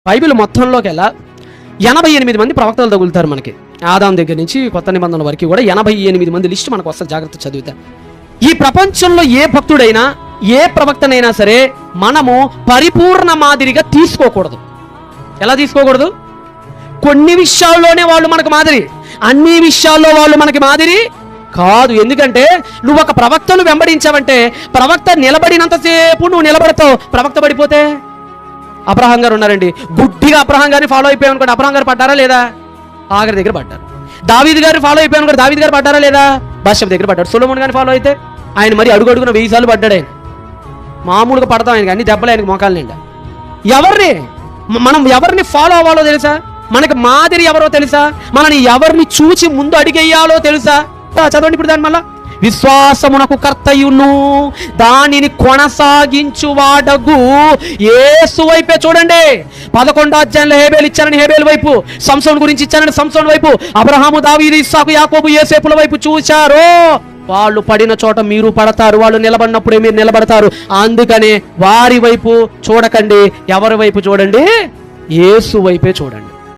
Bible మొత్తంలోకి ఎలా 88 మంది ప్రవక్తలు తగులుతారు మనకి. ఆదాం దగ్గర నుంచి కొత్త నిబంధనల వరకు కూడా 88 మంది లిస్టు మనకు వస్తుంది. జాగ్రత్త చదివితే ఈ ప్రపంచంలో ఏ భక్తుడైనా ఏ ప్రవక్తనైనా సరే మనము పరిపూర్ణ మాదిరిగా తీసుకోకూడదు. ఎలా తీసుకోకూడదు? కొన్ని విషయాల్లోనే వాళ్ళు మనకు మాదిరి, అన్ని విషయాల్లో వాళ్ళు మనకి మాదిరి కాదు. ఎందుకంటే నువ్వు ఒక ప్రవక్తను వెంబడించావంటే ప్రవక్త నిలబడినంతసేపు నువ్వు నిలబడతావు. ప్రవక్త పడిపోతే, అబ్రహాం గారు ఉన్నారండి, గుడ్డిగా అబ్రహాం గారిని ఫాలో అయిపోయావు అనుకోండి, అబ్రహాం గారు పడ్డారా లేదా? ఆగర్ దగ్గర పడ్డారు. దావీదు గారిని ఫాలో అయిపోయాను అనుకోండి, దావీదు గారు పడ్డారా లేదా? బాషబ్ దగ్గర పడ్డాడు. సొలొమోన్ గారిని ఫాలో అయితే ఆయన మరి అడుగు అడుగున 1000 సార్లు పడ్డాడు. ఆయన మామూలుగా పడతాం, ఆయనకి అన్ని దెబ్బలు ఆయనకి మోకాలు నిండా. మనం ఎవరిని ఫాలో అవ్వాలో తెలుసా? మనకి మాదిరి ఎవరో తెలుసా? మనని ఎవరిని చూచి ముందు అడిగేయాలో తెలుసా? చదవండి ఇప్పుడు దాని మళ్ళా. విశ్వాసమునకు కర్తయును దానిని కొనసాగించువాడగు యేసు వైపే చూడండి. 11వ అధ్యాయంలో హేబేలు ఇచ్చారని హేబేలు వైపు, సంసోను గురించి ఇచ్చారని సంసోను వైపు, అబ్రహాము, దావీదు, ఇస్సాకు, యాకోబు, యోసేపుల వైపు చూశారు. వాళ్ళు పడిన చోట మీరు పడతారు, వాళ్ళు నిలబడినప్పుడే మీరు నిలబడతారు. అందుకనే వారి వైపు చూడకండి, ఎవరి వైపు చూడండి? యేసు వైపే చూడండి.